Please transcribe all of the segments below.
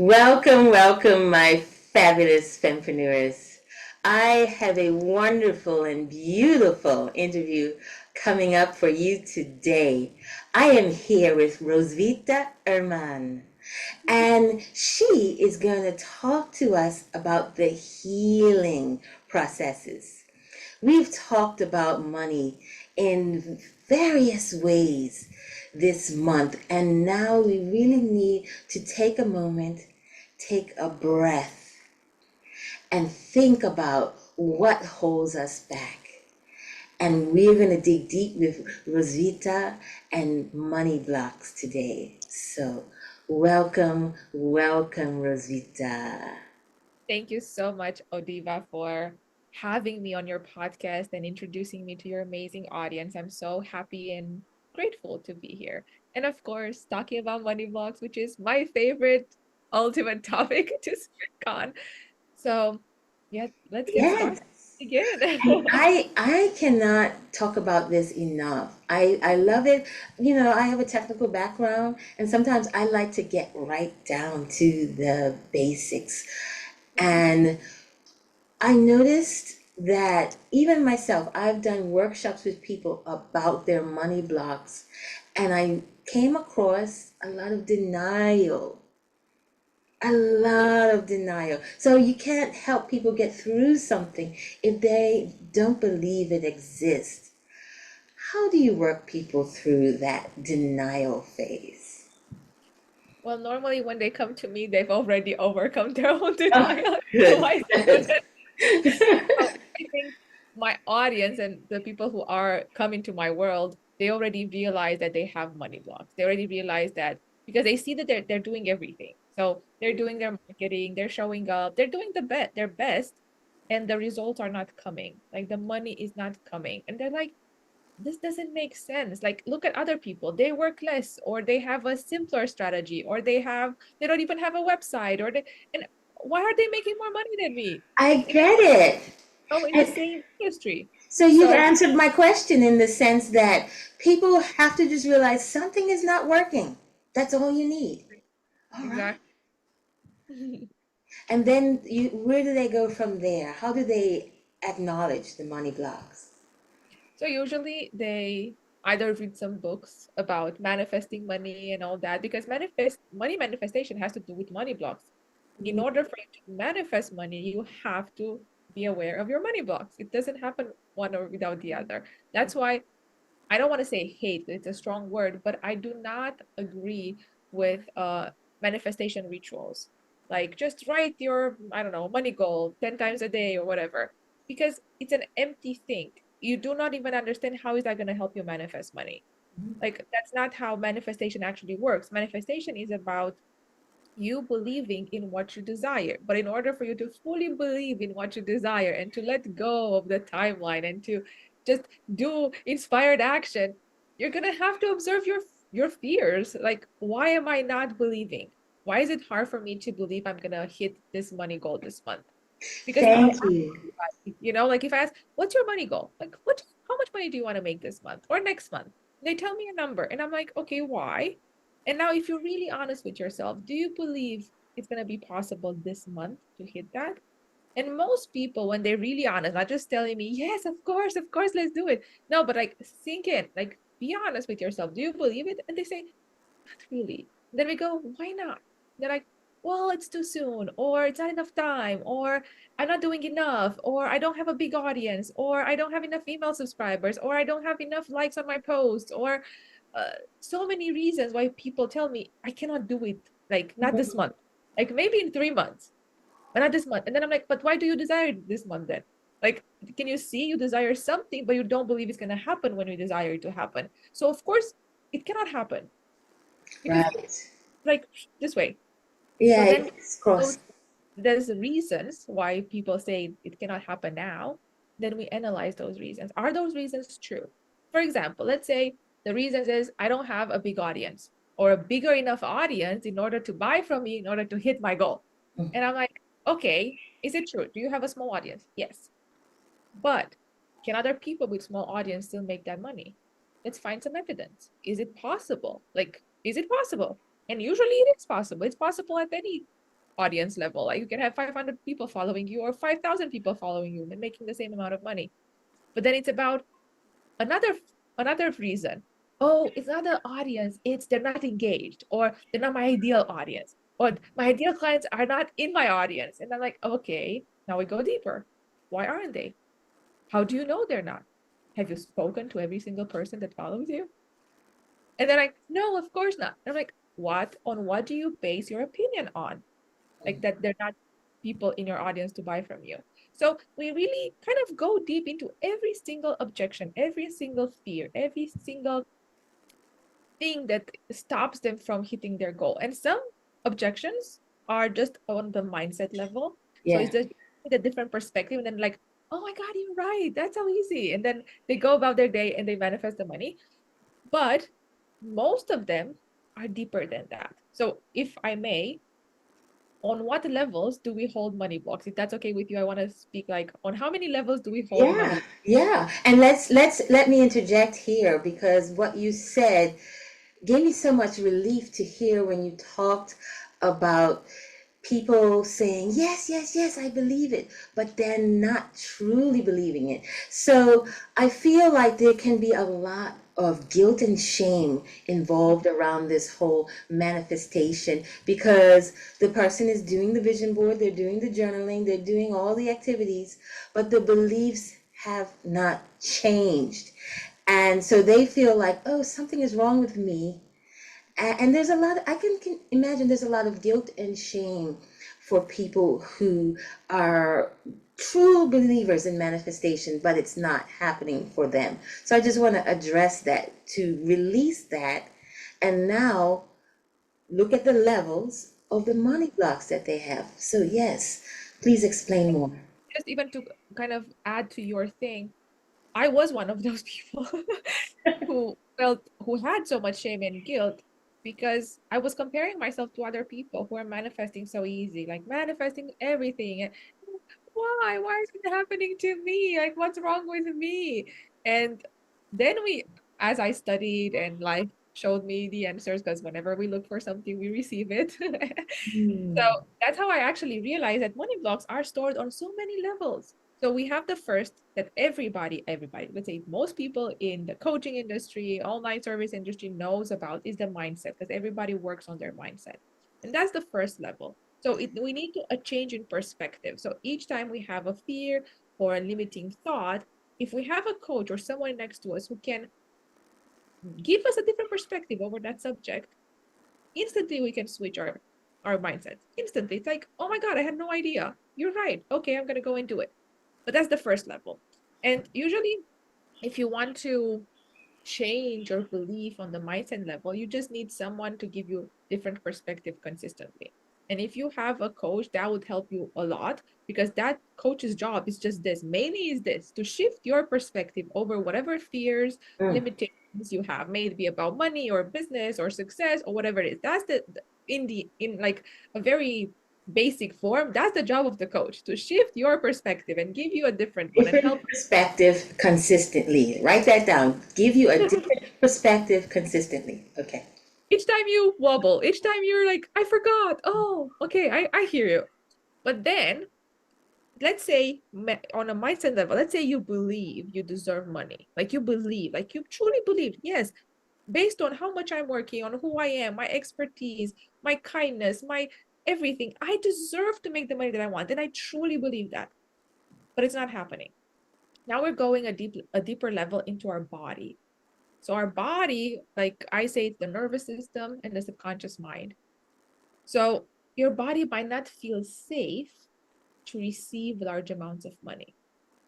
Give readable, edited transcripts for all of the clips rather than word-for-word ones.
Welcome, welcome, my fabulous fempreneurs. I have a wonderful and beautiful interview coming up for you today. I am here with Roswitha Herman, and she is going to talk to us about the healing processes. We've talked about money in various ways this month, and now we really need to take a moment, take a breath, and think about what holds us back. And we're going to dig deep with Rosita and money blocks today. So, welcome, welcome, Rosita. Thank you so much, Odiva, for having me on your podcast and introducing me to your amazing audience. I'm so happy and grateful to be here. And of course, talking about money blocks, which is my favorite ultimate topic to speak on. So, yeah, let's get started. Yes. Begin. And I cannot talk about this enough. I love it. You know, I have a technical background, and sometimes I like to get right down to the basics. And I noticed that even myself, I've done workshops with people about their money blocks, and I came across a lot of denial. A lot of denial. So you can't help people get through something if they don't believe it exists. How do you work people through that denial phase? Well, normally when they come to me, they've already overcome their own Oh, denial. good. Otherwise, they wouldn't. So I think my audience and the people who are coming to my world, they already realize that they have money blocks. They already realize that because they see that they're doing everything. So they're doing their marketing, they're showing up, they're doing their best, and the results are not coming. Like the money is not coming. And they're like, this doesn't make sense. Like, look at other people. They work less, or they have a simpler strategy, or they don't even have a website, and why are they making more money than me? I And get it. in the And same industry. so you've So answered my question in the sense that people have to just realize something is not working. That's all you need. All right. exactly. And then where do they go from there? How do they acknowledge the money blocks? So usually they either read some books about manifesting money and all that, because money manifestation has to do with money blocks. In order for you to manifest money, you have to be aware of your money blocks. It doesn't happen one or without the other. That's why I don't want to say hate, it's a strong word, but I do not agree with manifestation rituals. Like just write your, I don't know, money goal 10 times a day or whatever, because it's an empty thing. You do not even understand how is that going to help you manifest money. Like that's not how manifestation actually works. Manifestation is about you believing in what you desire. But in order for you to fully believe in what you desire and to let go of the timeline and to just do inspired action, you're gonna have to observe your fears. Like, why am I not believing? Why is it hard for me to believe I'm gonna hit this money goal this month? Because if you Thank ask you. anybody, like if I ask, what's your money goal? Like, how much money do you want to make this month or next month? They tell me a number, and I'm like, okay, why? And now, if you're really honest with yourself, do you believe it's going to be possible this month to hit that? And most people, when they're really honest, not just telling me, yes, of course, let's do it. No, but like, sink in, like, be honest with yourself. Do you believe it? And they say, not really. Then we go, why not? They're like, well, it's too soon, or it's not enough time, or I'm not doing enough, or I don't have a big audience, or I don't have enough email subscribers, or I don't have enough likes on my posts, or uh, so many reasons why people tell me I cannot do it, like not this month, like maybe in 3 months, but not this month. And then I'm like, but why do you desire it this month then? Like, can you see you desire something, but you don't believe it's going to happen when you desire it to happen? So, of course, it cannot happen because Right. like this way. So Yeah, then it's cross. those there's reasons why people say it cannot happen now. Then we analyze those reasons. Are those reasons true? For example, let's say the reasons is I don't have a big audience or a bigger enough audience in order to buy from me in order to hit my goal. And I'm like, okay, is it true? Do you have a small audience? Yes. But can other people with small audience still make that money? Let's find some evidence. Is it possible? Like, is it possible? And usually it is possible. It's possible at any. audience level. Like you can have 500 people following you or 5,000 people following you and making the same amount of money. But then it's about another another reason. Oh, it's not the audience, it's they're not engaged, or they're not my ideal audience, or my ideal clients are not in my audience. And I'm like, okay, now we go deeper. Why aren't they? How do you know they're not? Have you spoken to every single person that follows you? And they're like, no, of course not. I'm like, what? On what do you base your opinion on? Like that they're not people in your audience to buy from you. So we really kind of go deep into every single objection, every single fear, every single thing that stops them from hitting their goal. And some objections are just on the mindset level. So Yeah. it's just a different perspective. And then like, oh my God, you're right. That's how easy. And then they go about their day and they manifest the money. But most of them are deeper than that. So if I may, on what levels do we hold money blocks? If that's okay with you, I want to speak like on how many levels do we hold Yeah, money? yeah. And let me interject here because what you said gave me so much relief to hear when you talked about people saying, yes, yes, yes, I believe it, but they're not truly believing it. So I feel like there can be a lot of guilt and shame involved around this whole manifestation because the person is doing the vision board, they're doing the journaling, they're doing all the activities, but the beliefs have not changed. And so they feel like, oh, something is wrong with me. And there's a lot, I can imagine there's a lot of guilt and shame for people who are true believers in manifestation, but it's not happening for them. So I just want to address that, to release that, and now look at the levels of the money blocks that they have. So, yes, please explain more. Just even to kind of add to your thing, I was one of those people who had so much shame and guilt because I was comparing myself to other people who are manifesting so easy, like manifesting everything. And why is it happening to me? Like, what's wrong with me? And then as I studied and life showed me the answers, because whenever we look for something, we receive it. So Hmm. that's how I actually realized that money blocks are stored on so many levels. So we have the first that everybody, let's say most people in the coaching industry, online service industry knows about is the mindset because everybody works on their mindset. And that's the first level. So we need a change in perspective. So each time we have a fear or a limiting thought, if we have a coach or someone next to us who can give us a different perspective over that subject, instantly we can switch our mindset. Instantly. It's like, oh my God, I had no idea. You're right. Okay, I'm gonna go into it. But that's the first level. And usually if you want to change your belief on the mindset level, you just need someone to give you different perspective consistently. And if you have a coach, that would help you a lot because that coach's job is just this, mainly is this, to shift your perspective over whatever fears, Mm. limitations you have, may it be about money or business or success or whatever it is. That's in like a very basic form, that's the job of the coach, to shift your perspective and give you a different one and Different help. perspective consistently. Write that down. Give you a different perspective consistently. Okay. Each time you wobble, each time you're like, I forgot. Oh, okay, I hear you. But then, let's say on a mindset level, let's say you believe you deserve money. Like you believe, like you truly believe, yes, based on how much I'm working, on who I am, my expertise, my kindness, my everything, I deserve to make the money that I want. And I truly believe that. But it's not happening. Now we're going a deeper level into our body. So our body, like I say, it's the nervous system and the subconscious mind. So your body might not feel safe to receive large amounts of money.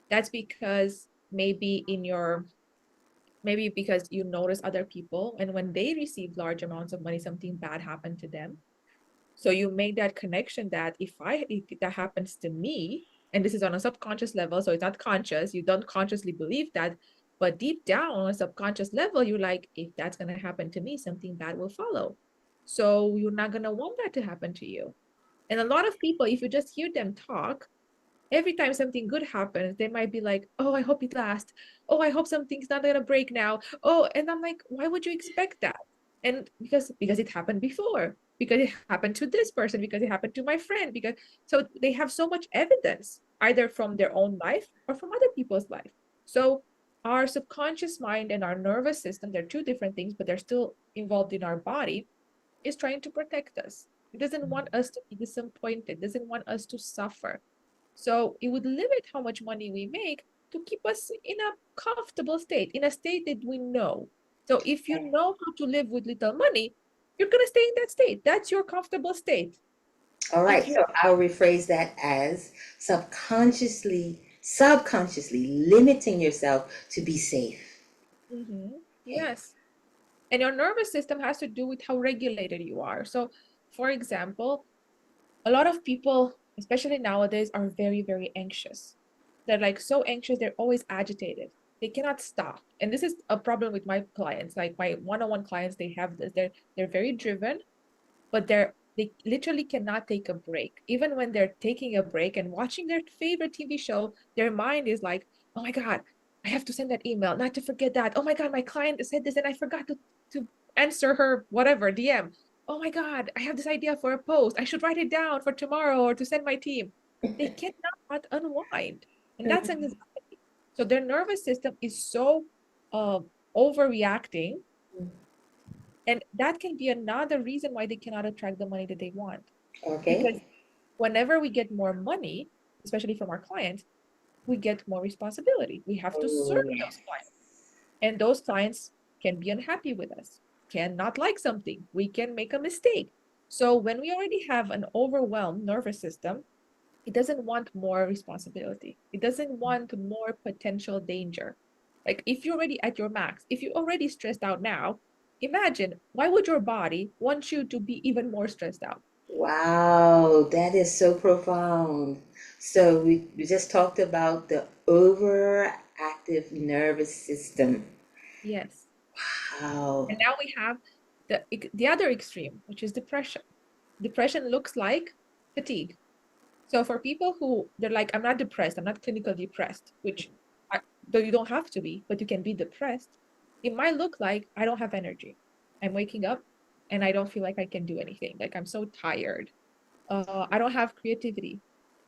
That's because maybe because you notice other people and when they receive large amounts of money, something bad happened to them. So you make that connection that if that happens to me, and this is on a subconscious level, so it's not conscious, you don't consciously believe that, but deep down on a subconscious level, you're like, if that's gonna happen to me, something bad will follow. So you're not gonna want that to happen to you. And a lot of people, if you just hear them talk, every time something good happens, they might be like, oh, I hope it lasts. Oh, I hope something's not gonna break now. Oh, and I'm like, why would you expect that? And because it happened before, because it happened to this person, because it happened to my friend, because so they have so much evidence either from their own life or from other people's life. So our subconscious mind and our nervous system, they're two different things, but they're still involved in our body, is trying to protect us. It doesn't want us to be disappointed, doesn't want us to suffer. So it would limit how much money we make to keep us in a comfortable state, in a state that we know. So if you know how to live with little money, you're gonna stay in that state. That's your comfortable state. All right, If so you I'll rephrase that as subconsciously limiting yourself to be safe. Okay. yes, and your nervous system has to do with how regulated you are. So, for example, a lot of people, especially nowadays, are very, very anxious. They're like so anxious, they're always agitated. They cannot stop. And this is a problem with my clients. Like my one-on-one clients, they have this. They're very driven, but they literally cannot take a break. Even when they're taking a break and watching their favorite TV show, their mind is like, oh my God, I have to send that email, not to forget that. Oh my God, my client said this and I forgot to answer her whatever DM. Oh my God, I have this idea for a post. I should write it down for tomorrow or to send my team. They cannot unwind. And that's anxiety. So their nervous system is so uh, overreacting, and that can be another reason why they cannot attract the money that they want. Because Okay. whenever we get more money, especially from our clients, we get more responsibility. We have to Oh, serve yes. those clients. And those clients can be unhappy with us, can not like something. We can make a mistake. So when we already have an overwhelmed nervous system, it doesn't want more responsibility. It doesn't want more potential danger. Like if you're already at your max, if you're already stressed out now, imagine why would your body want you to be even more stressed out? Wow, that is so profound. So we just talked about the overactive nervous system. Yes. Wow. And now we have the other extreme, which is depression. Depression looks like fatigue. So for people who they're like, I'm not depressed, I'm not clinically depressed, which though you don't have to be, but you can be depressed. It might look like I don't have energy. I'm waking up and I don't feel like I can do anything. Like I'm so tired. I don't have creativity.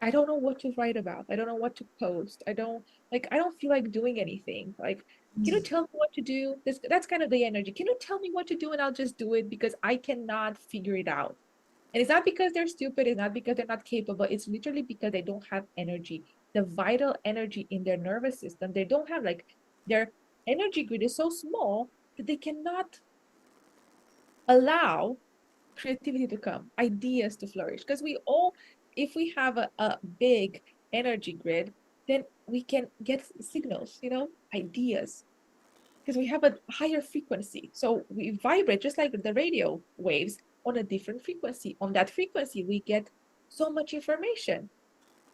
I don't know what to write about. I don't know what to post. I don't feel like doing anything. Like, can you tell me what to do? That's kind of the energy. Can you tell me what to do and I'll just do it because I cannot figure it out. And it's not because they're stupid, it's not because they're not capable, it's literally because they don't have energy. The vital energy in their nervous system, they don't have like their energy grid is so small that they cannot allow creativity to come, ideas to flourish. Because we all, if we have a big energy grid, then we can get signals, ideas, because we have a higher frequency. So we vibrate just like the radio waves on a different frequency. On that frequency, we get so much information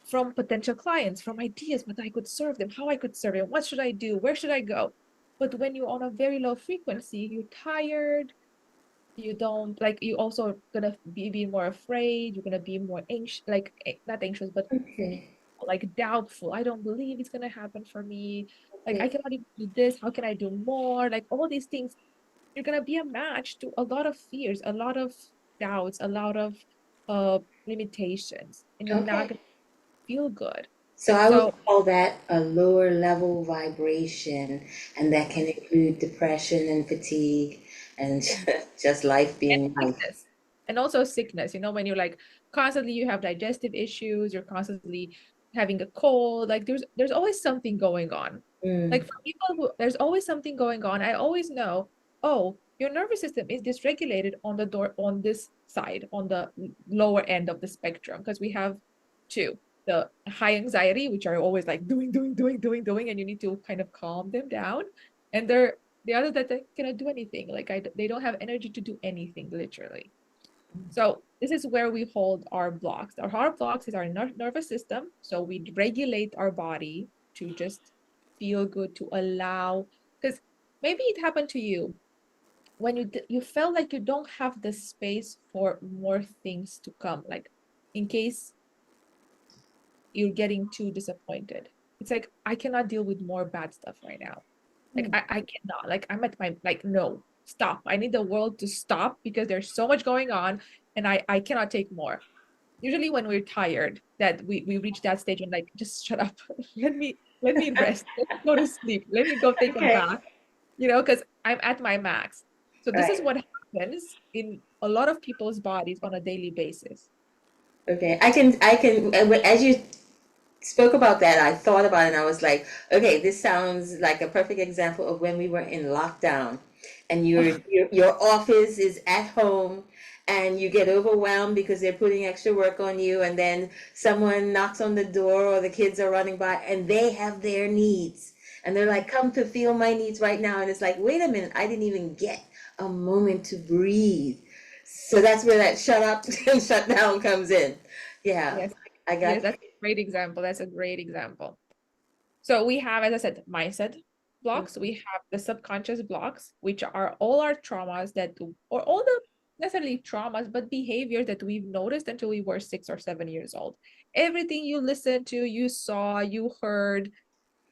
from potential clients, from ideas, what I could serve them, how I could serve them, what should I do, where should I go? But when you're on a very low frequency, you're tired, you don't like you also gonna be more afraid, you're gonna be more anxious, like not anxious, but Okay. like doubtful. I don't believe it's gonna happen for me. Like I Okay. cannot even do this. How can I do more? Like all these things, you're gonna be a match to a lot of fears, a lot of doubts, a lot of uh limitations, and you're not Okay. gonna feel good. So I would So call that a lower level vibration, and that can include depression and fatigue and just life and being life. sickness, and also sickness, when you're like constantly you have digestive issues, you're constantly having a cold, like there's always something going on. Like Mm, for people who there's always something going on, I always know, oh, your nervous system is dysregulated on the door on this side, on the lower end of the spectrum, because we have two, the high anxiety, which are always like doing, and you need to kind of calm them down, and they're the other that they cannot do anything. Like they don't have energy to do anything, literally. So this is where we hold our blocks. Our heart blocks is our nervous system. So we regulate our body to just feel good, to allow, because maybe it happened to you when you felt like you don't have the space for more things to come. Like in case you're getting too disappointed. It's like I cannot deal with more bad stuff right now. Like mm, I cannot. Like I'm at my like no. stop. I need the world to stop because there's so much going on and I cannot take more. Usually when we're tired, that we reach that stage and like, just shut up. Let me rest. Let me go to sleep. Let me go take a Okay. bath, because I'm at my max. So this is Right. what happens in a lot of people's bodies on a daily basis. Okay. I can, as you spoke about that, I thought about it and I was like, okay, this sounds like a perfect example of when we were in lockdown and your office is at home and you get overwhelmed because they're putting extra work on you and then someone knocks on the door or the kids are running by and they have their needs and they're like, come to feel my needs right now. And it's like, wait a minute, I didn't even get a moment to breathe. So that's where that shut up and shut down comes in. Yeah, Yes. I Yes, got that's a great example. That's a great example. So we have, as I said, mindset you. blocks. We have the subconscious blocks, which are all our traumas or all the necessarily traumas, but behaviors that we've noticed until we were 6 or 7 years old. Everything you listened to, you saw, you heard,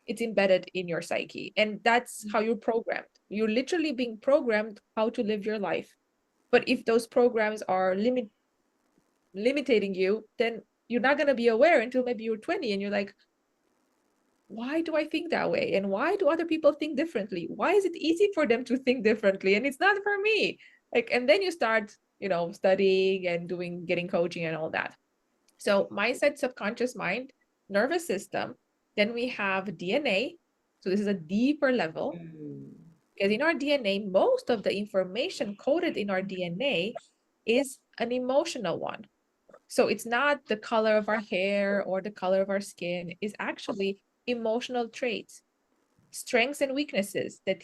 it's embedded in your psyche. And that's how you're programmed. You're literally being programmed how to live your life. But if those programs are limiting you, then you're not going to be aware until maybe you're 20 and you're like, why do I think that way? And why do other people think differently? Why is it easy for them to think differently? And it's not for me. Like, and then you start, studying and getting coaching and all that. So mindset, subconscious mind, nervous system. Then we have DNA. So this is a deeper level Mm. because in our DNA, most of the information coded in our DNA is an emotional one. So it's not the color of our hair or the color of our skin, is actually emotional traits, strengths and weaknesses that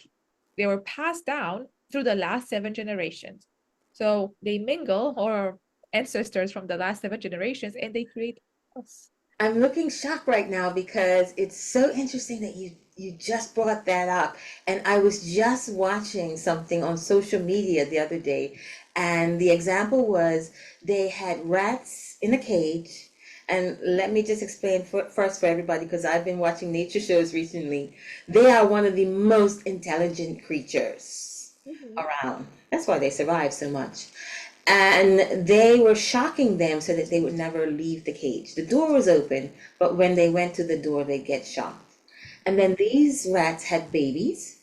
they were passed down through the last 7 generations. So they mingle or ancestors from the last 7 generations and they create us. I'm looking shocked right now because it's so interesting that you just brought that up. And I was just watching something on social media the other day, and the example was they had rats in a cage. And let me just explain first for everybody because I've been watching nature shows recently. They are one of the most intelligent creatures Mhm. around. That's why they survive so much. And they were shocking them so that they would never leave the cage. The door was open, but when they went to the door, they get shocked. And then these rats had babies,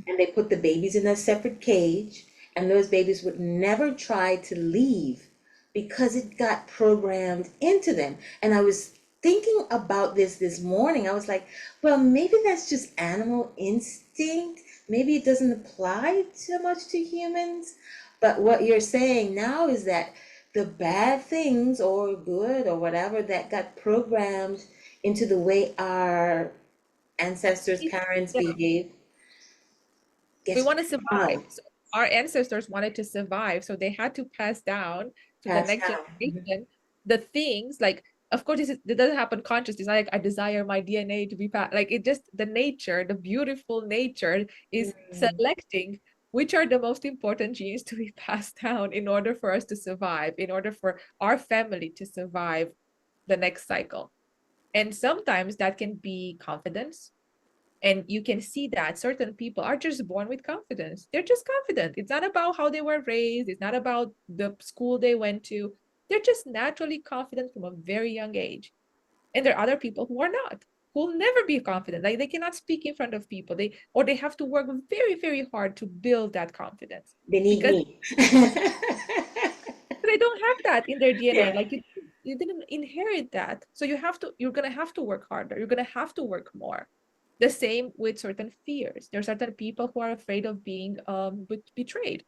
and they put the babies in a separate cage, and those babies would never try to leave because it got programmed into them. And I was thinking about this morning. I was like, well, maybe that's just animal instinct. Maybe it doesn't apply so much to humans. But what you're saying now is that the bad things or good or whatever that got programmed into the way our ancestors, parents Yeah, behave we gets want to survive. on, So our ancestors wanted to survive, so they had to pass down to the passed next down. Mhm. generation the things like, of course, it doesn't happen consciously. It's not like I desire my DNA to be passed. Like it just the nature, the beautiful nature is Mm. selecting which are the most important genes to be passed down in order for us to survive, in order for our family to survive the next cycle. And sometimes that can be confidence, and you can see that certain people are just born with confidence. They're just confident. It's not about how they were raised, it's not about the school they went to. They're just naturally confident from a very young age. And there are other people who are not, who will never be confident. Like they cannot speak in front of people. They have to work very, very hard to build that confidence They need because me. they don't have that in their DNA. Yeah. Like you didn't inherit that. So you're gonna have to work harder. You're gonna have to work more. The same with certain fears. There are certain people who are afraid of being betrayed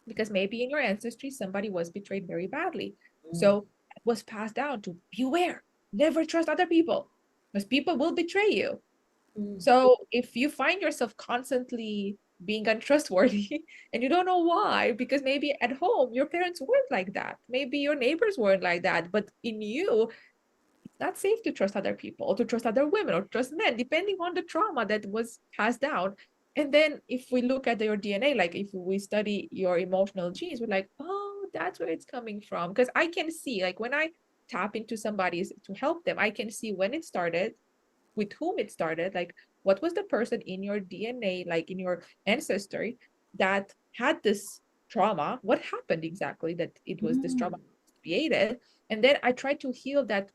because maybe in your ancestry somebody was betrayed very badly. Mm. So it was passed down to beware, never trust other people because people will betray you. Mm. So if you find yourself constantly being untrustworthy and you don't know why, because maybe at home your parents weren't like that, maybe your neighbors weren't like that, but in you, it's not safe to trust other people or to trust other women or trust men, depending on the trauma that was passed down. And then if we look at your DNA, like if we study your emotional genes, we're like, oh, that's where it's coming from. Because I can see, like when I tap into somebody's to help them, I can see when it started, with whom it started, like what was the person in your DNA, like in your ancestry that had this trauma, what happened exactly that it was this trauma created, and then I try to heal that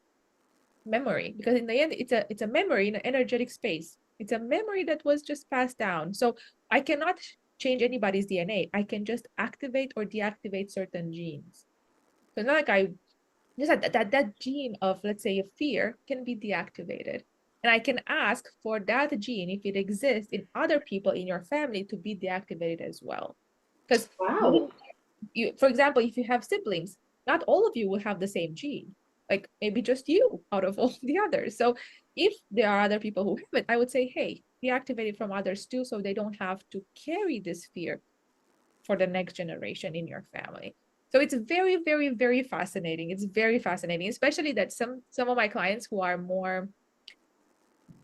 memory, because in the end it's a memory in an energetic space. It's a memory that was just passed down. So I cannot change anybody's DNA. I can just activate or deactivate certain genes. So not like I just that gene of, let's say, a fear can be deactivated, and I can ask for that gene, if it exists in other people in your family, to be deactivated as well. Because Wow. you, for example, if you have siblings, not all of you will have the same gene. Like maybe just you out of all the others. So if there are other people who have it, I would say, hey, deactivate it from others too, so they don't have to carry this fear for the next generation in your family. So it's very, very, very fascinating. It's very fascinating, especially that some of my clients who are more,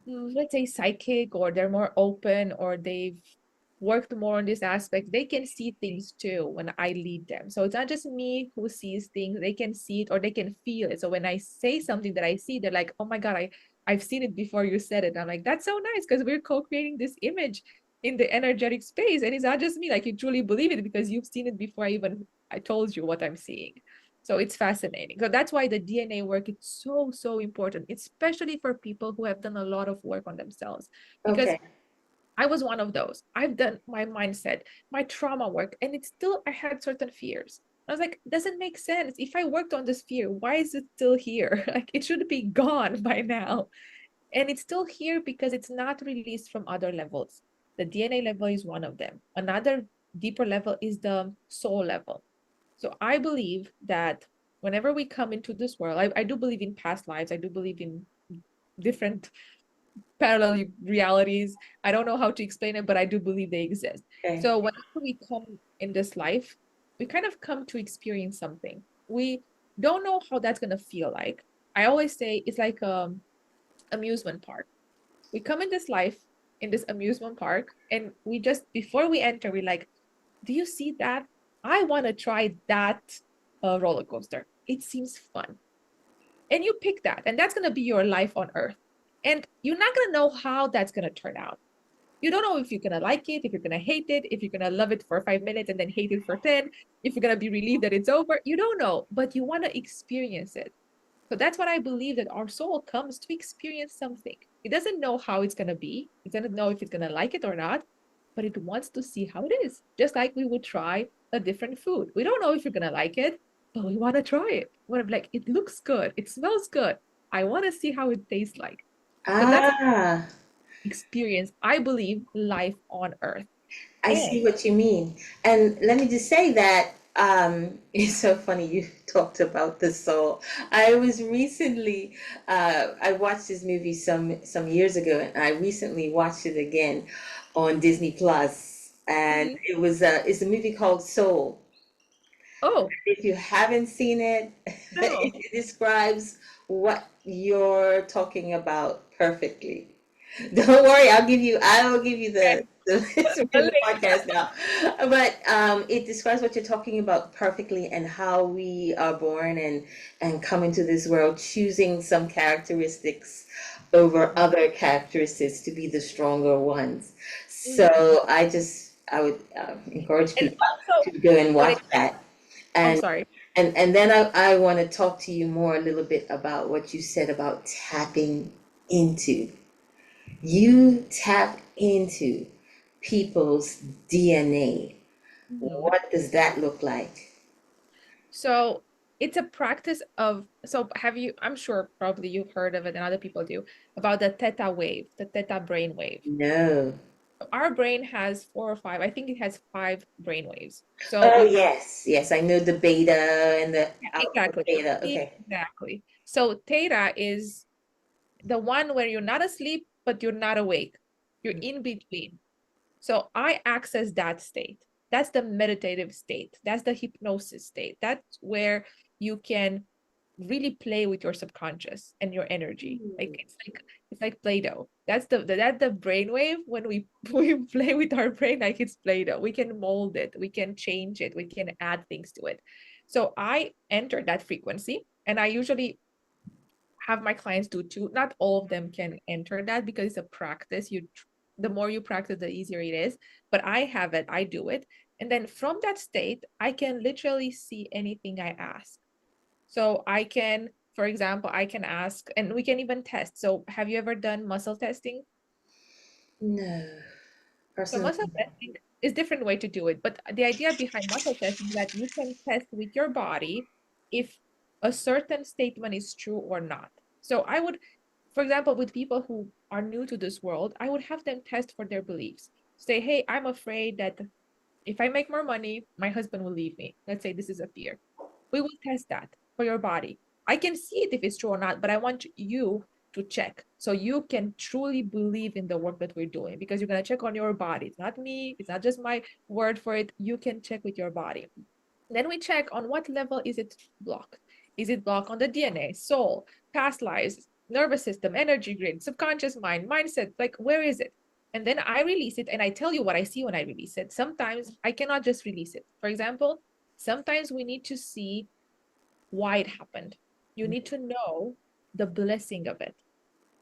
let's say, psychic, or they're more open, or they've worked more on this aspect, they can see things too when I lead them. So it's not just me who sees things, they can see it or they can feel it. So when I say something that I see, they're like, oh my God, I've seen it before you said it. I'm like, that's so nice, because we're co-creating this image in the energetic space. And it's not just me, like you truly believe it because you've seen it before I told you what I'm seeing. So it's fascinating. So that's why the DNA work is so, so important, especially for people who have done a lot of work on themselves. Because Okay. I was one of those. I've done my mindset, my trauma work, and it's still, I had certain fears. I was like, doesn't make sense. If I worked on this fear, why is it still here? Like it should be gone by now. And it's still here because it's not released from other levels. The DNA level is one of them. Another deeper level is the soul level. So I believe that whenever we come into this world, I do believe in past lives. I do believe in different parallel realities. I don't know how to explain it, but I do believe they exist. Okay. So whenever we come in this life, we kind of come to experience something. We don't know how that's gonna feel like. I always say it's like amusement park. We come in this life in this amusement park, and we just, before we enter, we're like, do you see that? I want to try that roller coaster. It seems fun. And you pick that, and that's going to be your life on earth. And you're not going to know how that's going to turn out. You don't know if you're going to like it, if you're going to hate it, if you're going to love it for 5 minutes and then hate it for 10, if you're going to be relieved that it's over. You don't know, but you want to experience it. So that's what I believe, that our soul comes to experience something. It doesn't know how it's going to be. It doesn't know if it's going to like it or not, but it wants to see how it is. Just like we would try a different food. We don't know if you're going to like it, but we want to try it. We want to be like, it looks good. It smells good. I want to see how it tastes like. So that's Ah, experience, I believe, life on earth. I see And what you mean. And let me just say that it's so funny you talked about the soul. I was recently I watched this movie some years ago, and I recently watched it again on Disney Plus, and mhm. it's a movie called Soul. Oh, If you haven't seen it, no. it describes what you're talking about perfectly. Don't worry, I will give you Okay. it's in A the link. podcast now. But it describes what you're talking about perfectly, and how we are born and come into this world choosing some characteristics over other characteristics to be the stronger ones. Mhm. So I would encourage And people also, to go and when watch it, that. oh, And sorry. and then I want to talk to you more a little bit about what you said about tapping into. You tap into people's DNA. Mhm. What does that look like? So it's a practice of, so have you, I'm sure probably you've heard of it and other people do, about the theta wave, the theta brain wave. No. Our brain has four or five, I think it has five brain waves. So Oh we have, yes, yes, I know the beta and the yeah, alpha exactly. beta. Okay. Exactly. So theta is the one where you're not asleep, but you're not awake. You're in between. So I access that state. That's the meditative state. That's the hypnosis state. That's where you can really play with your subconscious and your energy. Like Mm. it's like Play-Doh. That's the brainwave when we we play with our brain like it's Play-Doh. We can mold it, we can change it, we can add things to it. So I enter that frequency, and I usually have my clients do too. Not all of them can enter that because it's a practice. You The more you practice, the easier it is. But I have it, I do it. And then from that state, I can literally see anything I ask. So I can, for example, I can ask, and we can even test. So have you ever done muscle testing? No, So personally, muscle no. testing is different way to do it, but the idea behind muscle testing is that you can test with your body if a certain statement is true or not. So I would, for example, with people who are new to this world, I would have them test for their beliefs. Say, hey, I'm afraid that if I make more money, my husband will leave me. Let's say this is a fear. We will test that for your body. I can see it if it's true or not, but I want you to check so you can truly believe in the work that we're doing because you're going to check on your body. It's not me, it's not just my word for it. You can check with your body. Then we check on what level is it blocked. Is it blocked on the DNA, soul, past lives, nervous system, energy grid, subconscious mind, mindset? Like, where is it? And then I release it and I tell you what I see when I release it. Sometimes I cannot just release it. For example, sometimes we need to see why it happened. You need to know the blessing of it.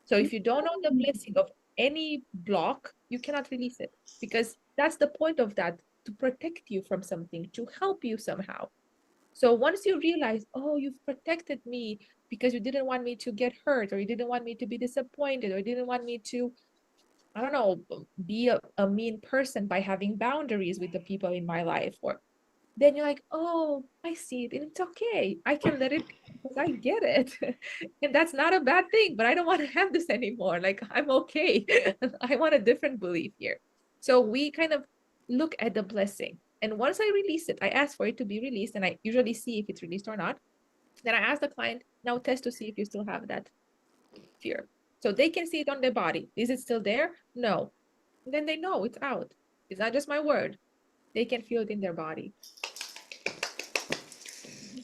So if you don't know the blessing of any block, you cannot release it because that's the point of that to protect you from something, to help you somehow. So once you realize, oh, you've protected me because you didn't want me to get hurt, or you didn't want me to be disappointed, or you didn't want me to, I don't know, be a mean person by having boundaries with the people in my life, or then you're like, oh, I see it, and it's okay. I can let it go because I get it. And that's not a bad thing, but I don't want to have this anymore. Like, I'm okay. I want a different belief here. So we kind of look at the blessing. And once I release it, I ask for it to be released, and I usually see if it's released or not. Then I ask the client, now test to see if you still have that fear. So they can see it on their body. Is it still there? No. And then they know it's out. It's not just my word. They can feel it in their body.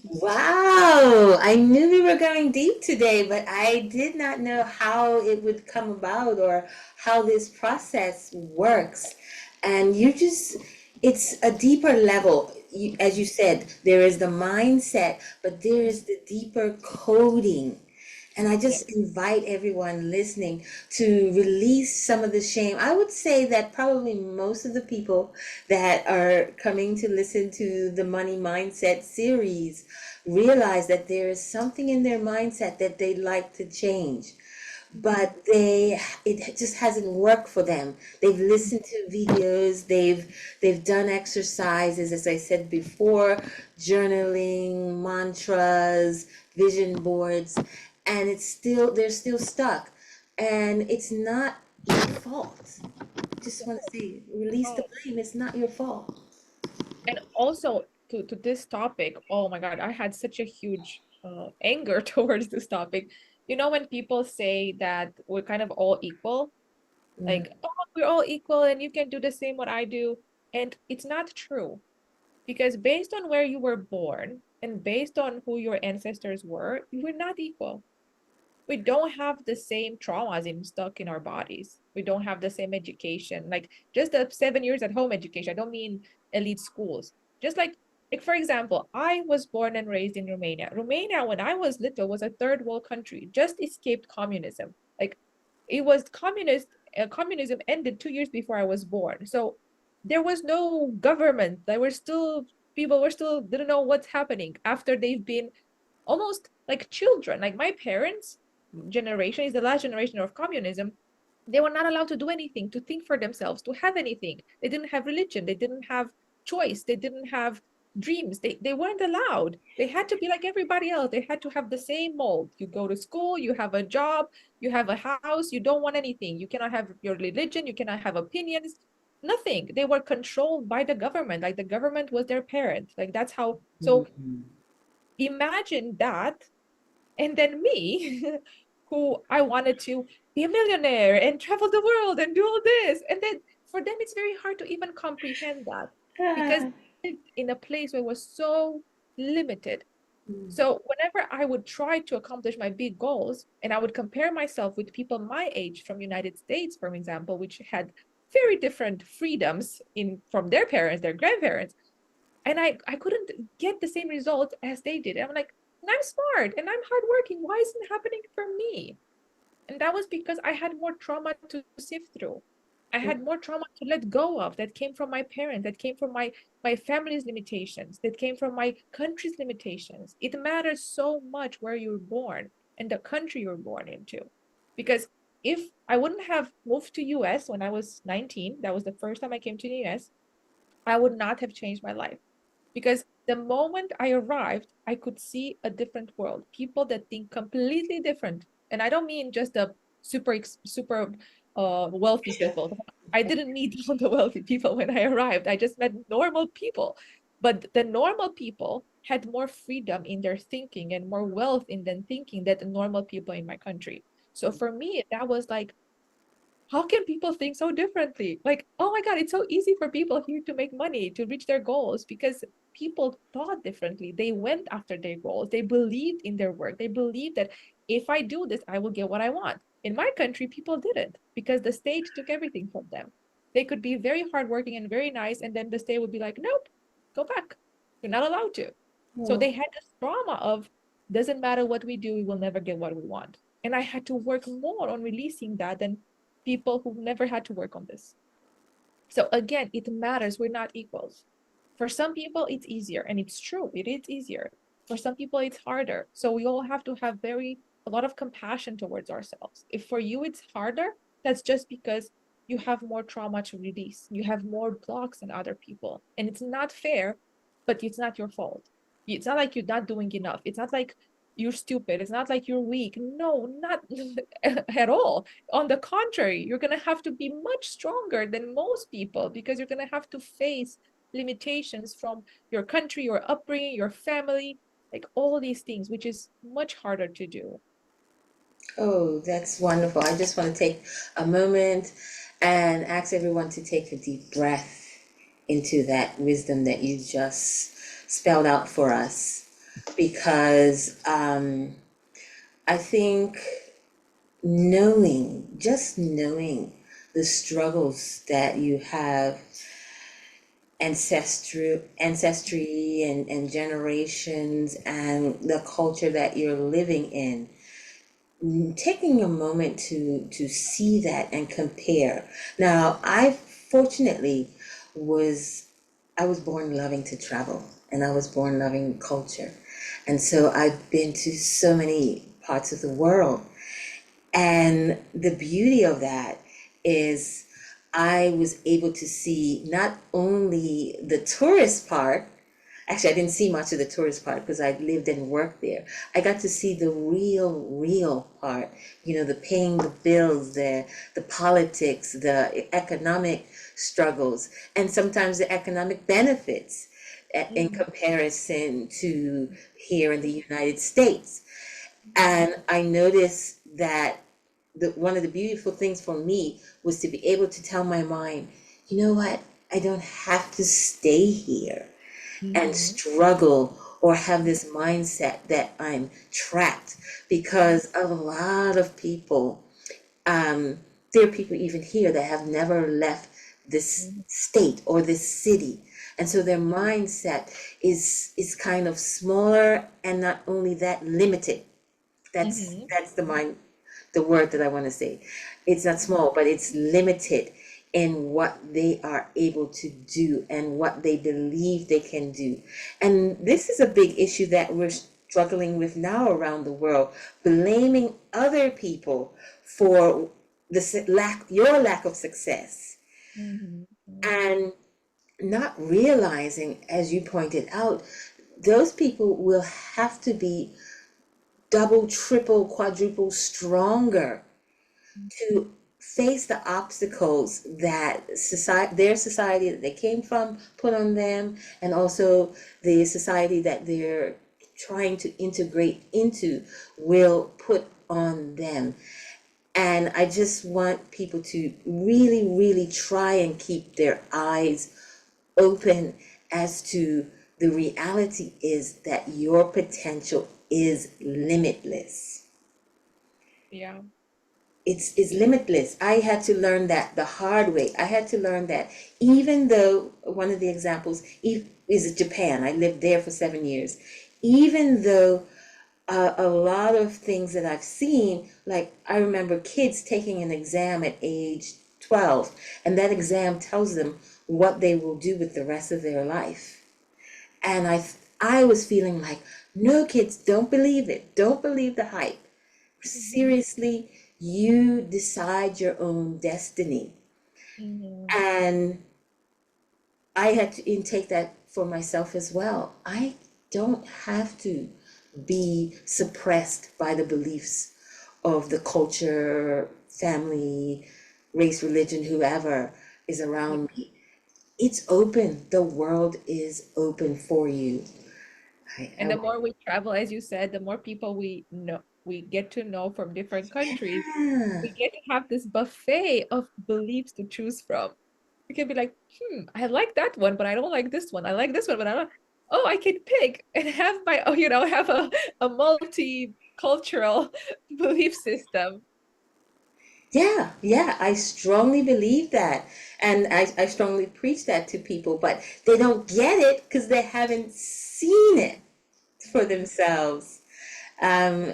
Wow, I knew we were going deep today, but I did not know how it would come about or how this process works. And you just, it's a deeper level. As you said, there is the mindset, but there is the deeper coding. And I Yeah. just invite everyone listening to release some of the shame. I would say that probably most of the people that are coming to listen to the Money Mindset series realize that there is something in their mindset that they'd like to change, but it just hasn't worked for them. They've listened to videos, they've done exercises, as I said before, journaling, mantras, vision boards, and it's still, they're still stuck, and it's not your fault. Just want to say, release the Oh, blame. It's not your fault. and also to this topic, oh my God, I had such a huge anger towards this topic. You know, when people say that we're kind of all equal, Mm, like, oh, we're all equal and you can do the same what I do. And it's not true because based on where you were born and based on who your ancestors were, you were not equal. We don't have the same traumas in stuck in our bodies. We don't have the same education, like just the 7 years at home education. I don't mean elite schools. Just like for example, I was born and raised in Romania. Romania, when I was little, was a third world country, just escaped communism. Like it was communist. Communism ended 2 years before I was born. So there was no government. There were still people were still didn't know what's happening after they've been almost like children. Like my parents' generation is the last generation of communism. They were not allowed to do anything, to think for themselves, to have anything. They didn't have religion. They didn't have choice. They didn't have dreams. They weren't allowed. They had to be like everybody else. They had to have the same mold. You go to school, you have a job, you have a house, you don't want anything. You cannot have your religion, you cannot have opinions, nothing. They were controlled by the government. Like the government was their parent. Like that's how. So mm, imagine that, and then me who I wanted to be a millionaire and travel the world and do all this, and then for them it's very hard to even comprehend that because mm. they lived in a place where it was so limited. Mm, So whenever I would try to accomplish my big goals and I would compare myself with people my age from United States, for example, which had very different freedoms in from their parents, their grandparents, and I couldn't get the same results as they did. And I'm like, I'm smart and I'm hardworking. Why isn't it happening for me? And that was because I had more trauma to sift through. I had more trauma to let go of that came from my parents, that came from my family's limitations, that came from my country's limitations. It matters so much where you're born and the country you're born into. Because if I wouldn't have moved to US when I was 19, that was the first time I came to the US, I would not have changed my life. Because the moment I arrived, I could see a different world, people that think completely different. And I don't mean just the super wealthy people. I didn't meet all the wealthy people when I arrived. I just met normal people. But the normal people had more freedom in their thinking and more wealth in their thinking than the normal people in my country. So for me, that was like, how can people think so differently? Like, oh my God, it's so easy for people here to make money, to reach their goals because people thought differently. They went after their goals. They believed in their work. They believed that if I do this, I will get what I want. In my country, people didn't because the state took everything from them. They could be very hardworking and very nice, and then the state would be like, nope, go back. You're not allowed to. So Oh, they had this trauma of doesn't matter what we do, we will never get what we want. And I had to work more on releasing that than people who never had to work on this. So again, it matters. We're not equals. For some people, it's easier, and it's true. It is easier. For some people, it's harder. So we all have to have a lot of compassion towards ourselves. If for you it's harder, that's just because you have more trauma to release. You have more blocks than other people, and it's not fair, but it's not your fault. It's not like you're not doing enough. It's not like you're stupid. It's not like you're weak. No, not at all. On the contrary, you're going to have to be much stronger than most people because you're going to have to face limitations from your country, your upbringing, your family, like all these things, which is much harder to do. oh, that's wonderful. I just want to take a moment and ask everyone to take a deep breath into that wisdom that you just spelled out for us. Because I think just knowing the struggles that you have, ancestry and generations and the culture that you're living in, taking a moment to see that and compare. Now, I fortunately was I was born loving to travel, and I was born loving culture. And so I've been to so many parts of the world. And the beauty of that is I was able to see not only the tourist part. Actually, I didn't see much of the tourist part because I lived and worked there. I got to see the real part, the paying the bills, the politics, the economic struggles, and sometimes the economic benefits in Mhm. comparison to here in the United States. And I noticed that one of the beautiful things for me was to be able to tell my mind, you know what? I don't have to stay here and Mhm. struggle or have this mindset that I'm trapped, because a lot of people, um, there are people even here that have never left this Mhm. state or this city. And so their mindset is kind of smaller, and not only that, limited. That's Mhm. that's the word that I want to say. It's not small, but it's limited in what they are able to do and what they believe they can do. And this is a big issue that we're struggling with now around the world, blaming other people for your lack of success, Mhm. and not realizing, as you pointed out, those people will have to be double, triple, quadruple stronger to face the obstacles that their society that they came from put on them, and also the society that they're trying to integrate into will put on them. And I just want people to really, really try and keep their eyes open as to the reality is that your potential is limitless. Yeah. It's limitless. I had to learn that the hard way. I had to learn that, even though one of the examples is Japan. I lived there for 7 years. Even though a lot of things that I've seen, like I remember kids taking an exam at age 12, and that exam tells them what they will do with the rest of their life. And I was feeling like, no, kids, don't believe it. Don't believe the hype. Mhm. Seriously, you decide your own destiny. Mhm. And I had to intake that for myself as well. I don't have to be suppressed by the beliefs of the culture, family, race, religion, whoever is Yeah. around me. It's open. The world is open for you. And I the more we travel, as you said, the more people we get to know from different countries. yeah, We get to have this buffet of beliefs to choose from. We can be like, I like that one, but I don't like this one. I like this one, but I don't. Oh, I can pick and have my, have a multicultural belief system. yeah, yeah. I strongly believe that. And I strongly preach that to people, but they don't get it because they haven't seen it for themselves. Um,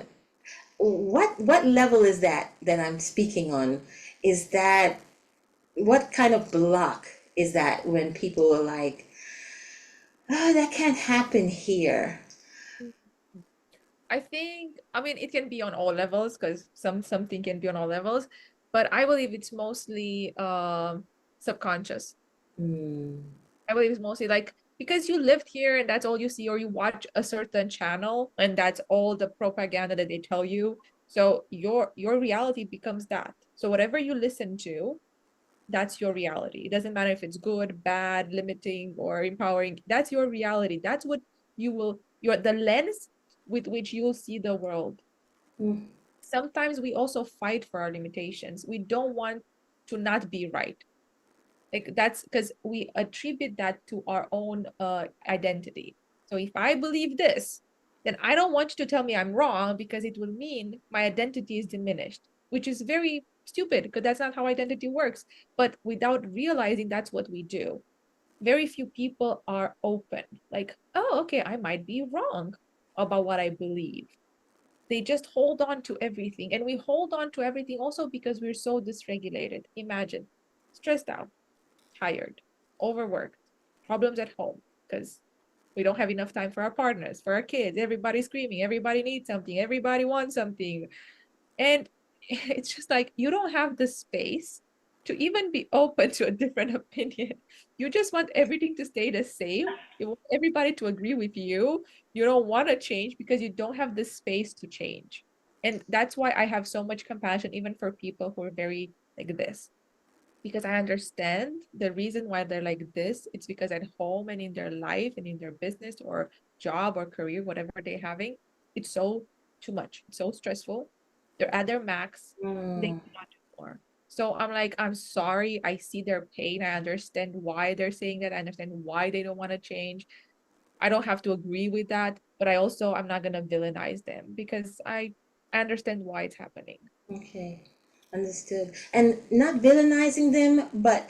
what level is that I'm speaking on? Is that what kind of block is that when people are like, oh, that can't happen here? I think, I mean, it can be on all levels because something can be on all levels, but I believe it's mostly subconscious. Hmm. I believe it's mostly like because you lived here and that's all you see, or you watch a certain channel and that's all the propaganda that they tell you. So your reality becomes that. So whatever you listen to, that's your reality. It doesn't matter if it's good, bad, limiting, or empowering. That's your reality. That's what your the lens with which you will see the world. Hmm. Sometimes we also fight for our limitations. We don't want to not be right. Like that's because we attribute that to our own identity. So if I believe this, then I don't want you to tell me I'm wrong because it will mean my identity is diminished, which is very stupid because that's not how identity works. But without realizing that's what we do, very few people are open. Like, oh, okay, I might be wrong about what I believe. They just hold on to everything. And we hold on to everything also because we're so dysregulated. Imagine stressed out, tired, overworked, problems at home because we don't have enough time for our partners, for our kids. Everybody's screaming, everybody needs something, everybody wants something. And it's just like you don't have the space to even be open to a different opinion. You just want everything to stay the same. You want everybody to agree with you. You don't want to change because you don't have the space to change. And that's why I have so much compassion, even for people who are very like this, because I understand the reason why they're like this. It's because at home and in their life and in their business or job or career, whatever they're having, it's so too much. It's so stressful. They're at their max. They Hmm. cannot do more. So I'm like, I'm sorry. I see their pain. I understand why they're saying that. I understand why they don't want to change. I don't have to agree with that, but I'm not gonna villainize them because I understand why it's happening. Okay, understood. And not villainizing them, but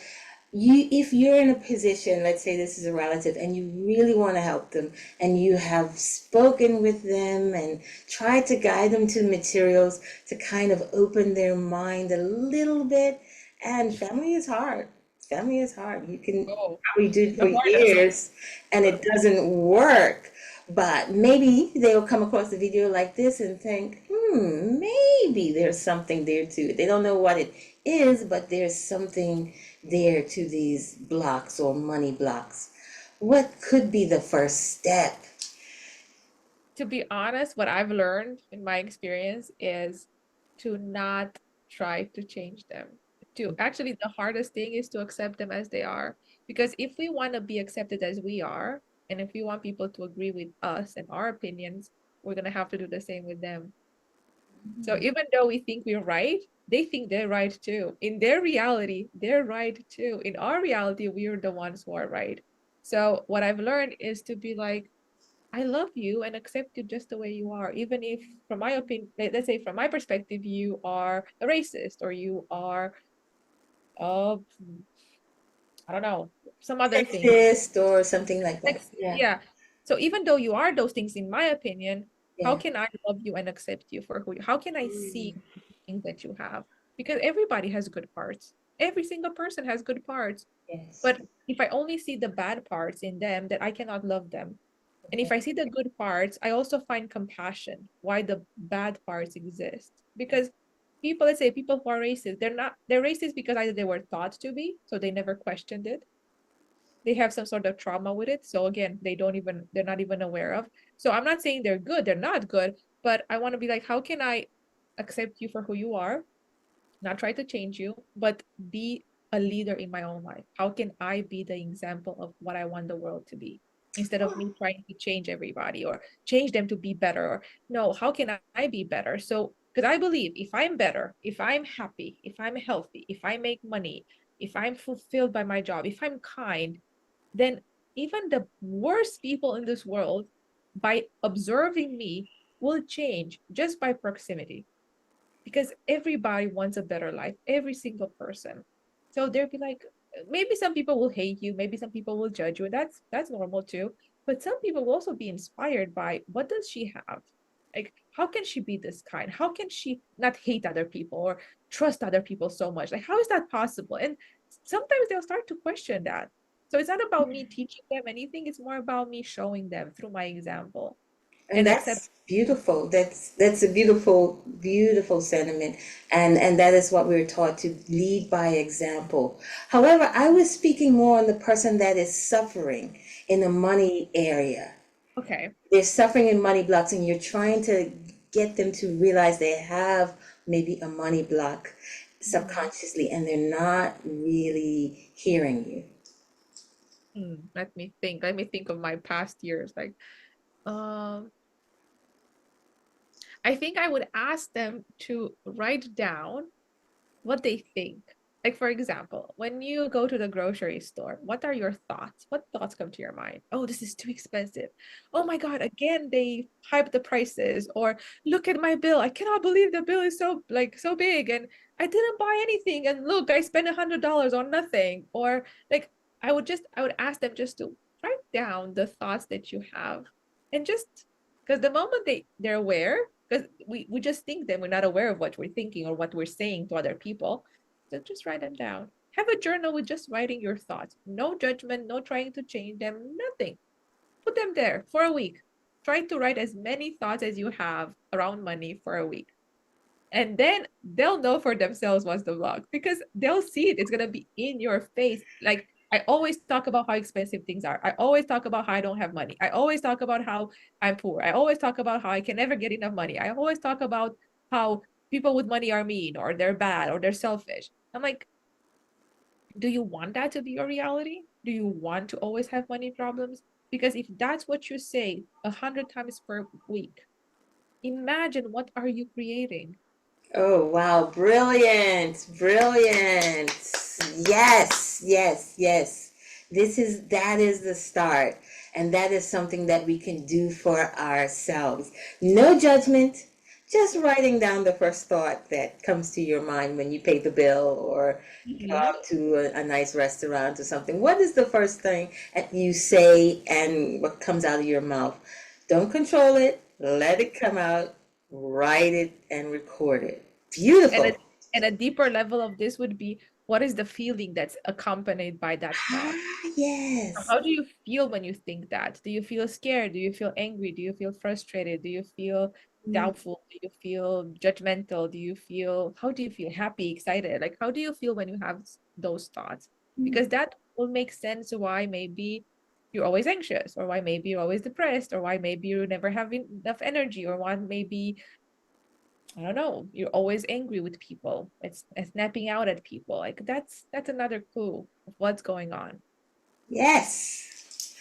if you're in a position, let's say this is a relative, and you really want to help them, and you have spoken with them and tried to guide them to materials to kind of open their mind a little bit, and family is hard. Family is hard. You can Oh, probably do it the for hardest. years, and it doesn't work. But maybe they'll come across a video like this and think, maybe there's something there too. They don't know what it is, but there's something there to these blocks or money blocks. What could be the first step? To be honest, what I've learned in my experience is to not try to change them. To actually, the hardest thing is to accept them as they are. Because if we want to be accepted as we are, and if we want people to agree with us and our opinions, we're going to have to do the same with them. So even though we think we're right, they think they're right too. In their reality, they're right too. In our reality, we're the ones who are right. So what I've learned is to be like, I love you and accept you just the way you are, even if, from my opinion, let's say from my perspective, you are a racist or you are, uh, I don't know, some other thing. Sexist or something like that. Yeah, Yeah. So even though you are those things, in my opinion, how yeah. can I love you and accept you for who you? How can I see things that you have? Because everybody has good parts. Every single person has good parts. Yes. But if I only see the bad parts in them, then I cannot love them. And if Okay. I see the good parts, I also find compassion why the bad parts exist. Because people, let's say people who are racist, they're racist because either they were taught to be, so they never questioned it. They have some sort of trauma with it. So again, they're not even aware of. So I'm not saying they're good, they're not good, but I want to be like, how can I accept you for who you are? Not try to change you, but be a leader in my own life. How can I be the example of what I want the world to be? Instead of me trying to change everybody or change them to be better, or no, how can I be better? So, because I believe if I'm better, if I'm happy, if I'm healthy, if I make money, if I'm fulfilled by my job, if I'm kind, then even the worst people in this world, by observing me, will change just by proximity, because everybody wants a better life, every single person. So they'll be like, maybe some people will hate you, maybe some people will judge you. That's normal too. But some people will also be inspired by, what does she have? Like, how can she be this kind? How can she not hate other people or trust other people so much? Like, how is that possible? And sometimes they'll start to question that. So it's not about me teaching them anything, it's more about me showing them through my example And and accept. that's beautiful. That's a beautiful, beautiful sentiment. And that is what we're taught, to lead by example. However, I was speaking more on the person that is suffering in the money area. Okay. They're suffering in money blocks, and you're trying to get them to realize they have maybe a money block Mhm. subconsciously, and they're not really hearing you. Let me think. Let me think of my past years. Like, um, I think I would ask them to write down what they think. Like, for example, when you go to the grocery store, what are your thoughts? What thoughts come to your mind? Oh, this is too expensive. Oh my God, again, they hyped the prices. Or look at my bill. I cannot believe the bill is so big and I didn't buy anything. And look, I spent $100 on nothing. Or like, I would ask them just to write down the thoughts that you have, and just because the moment they're aware, because we just think that we're not aware of what we're thinking or what we're saying to other people. So just write them down. Have a journal with just writing your thoughts. No judgment, no trying to change them, nothing. Put them there for a week. Try to write as many thoughts as you have around money for a week. And then they'll know for themselves what's the vlog, because they'll see it. It's gonna be in your face. Like, I always talk about how expensive things are. I always talk about how I don't have money. I always talk about how I'm poor. I always talk about how I can never get enough money. I always talk about how people with money are mean or they're bad or they're selfish. I'm like, do you want that to be your reality? Do you want to always have money problems? Because if that's what you say 100 times per week, imagine what are you creating? Oh, wow. Brilliant. Brilliant. Yes, yes, yes. That is the start. And that is something that we can do for ourselves. No judgment, just writing down the first thought that comes to your mind when you pay the bill or go Mhm. out to a nice restaurant or something. What is the first thing that you say and what comes out of your mouth? Don't control it. Let it come out, write it, and record it. And Beautiful. a deeper level of this would be, what is the feeling that's accompanied by that thought? Ah, yes. How do you feel when you think that? Do you feel scared? Do you feel angry? Do you feel frustrated? Do you feel Mm, doubtful? Do you feel judgmental? How do you feel? Happy, excited? Like, how do you feel when you have those thoughts? mm. Because that will make sense why maybe you're always anxious, or why maybe you're always depressed, or why maybe you never have enough energy, or why maybe, I don't know, you're always angry with people. It's snapping out at people. Like, that's another clue of what's going on. Yes.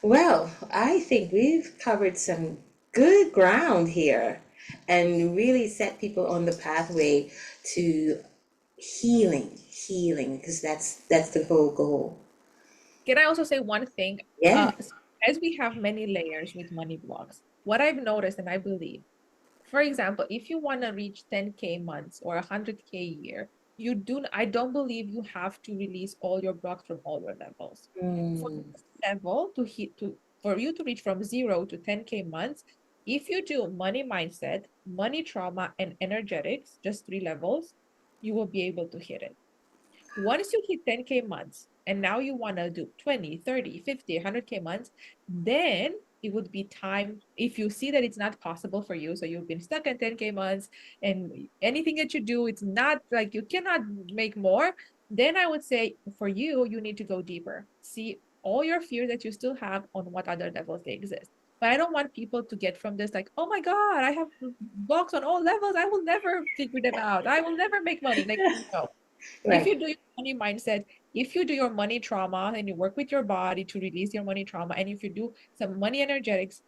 Well, I think we've covered some good ground here and really set people on the pathway to healing, because that's the whole goal. Can I also say one thing? Yeah. As we have many layers with money blocks, what I've noticed, and I believe, for example, if you want to reach 10K months or 100K a year, I don't believe you have to release all your blocks from all your levels. For Mm, this level to hit to for you to reach from 0 to 10K months, if you do money mindset, money trauma, and energetics, just 3 levels, you will be able to hit it. Once you hit 10K months and now you want to do 20, 30, 50, 100K months, then it would be time, if you see that it's not possible for you, so you've been stuck at 10K months and anything that you do, it's not like you cannot make more, then I would say for you, you need to go deeper. See all your fears that you still have on what other levels they exist. But I don't want people to get from this like, oh my God, I have blocks on all levels. I will never figure them out. I will never make money. Like, no. If Right. you do your money mindset, if you do your money trauma and you work with your body to release your money trauma, and if you do some money energetics,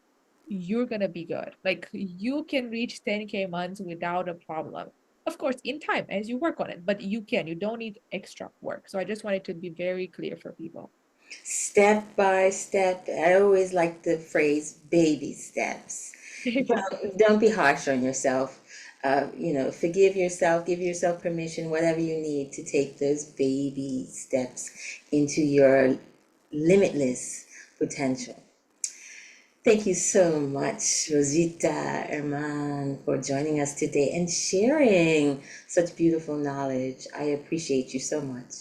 you're gonna be good. Like you can reach 10K months without a problem. Of course, in time as you work on it, but you can, you don't need extra work. So I just wanted to be very clear for people. Step by step. I always like the phrase baby steps. Don't be harsh on yourself. Forgive yourself, give yourself permission, whatever you need to take those baby steps into your limitless potential. Thank you so much, Rosita Herman, for joining us today and sharing such beautiful knowledge. I appreciate you so much.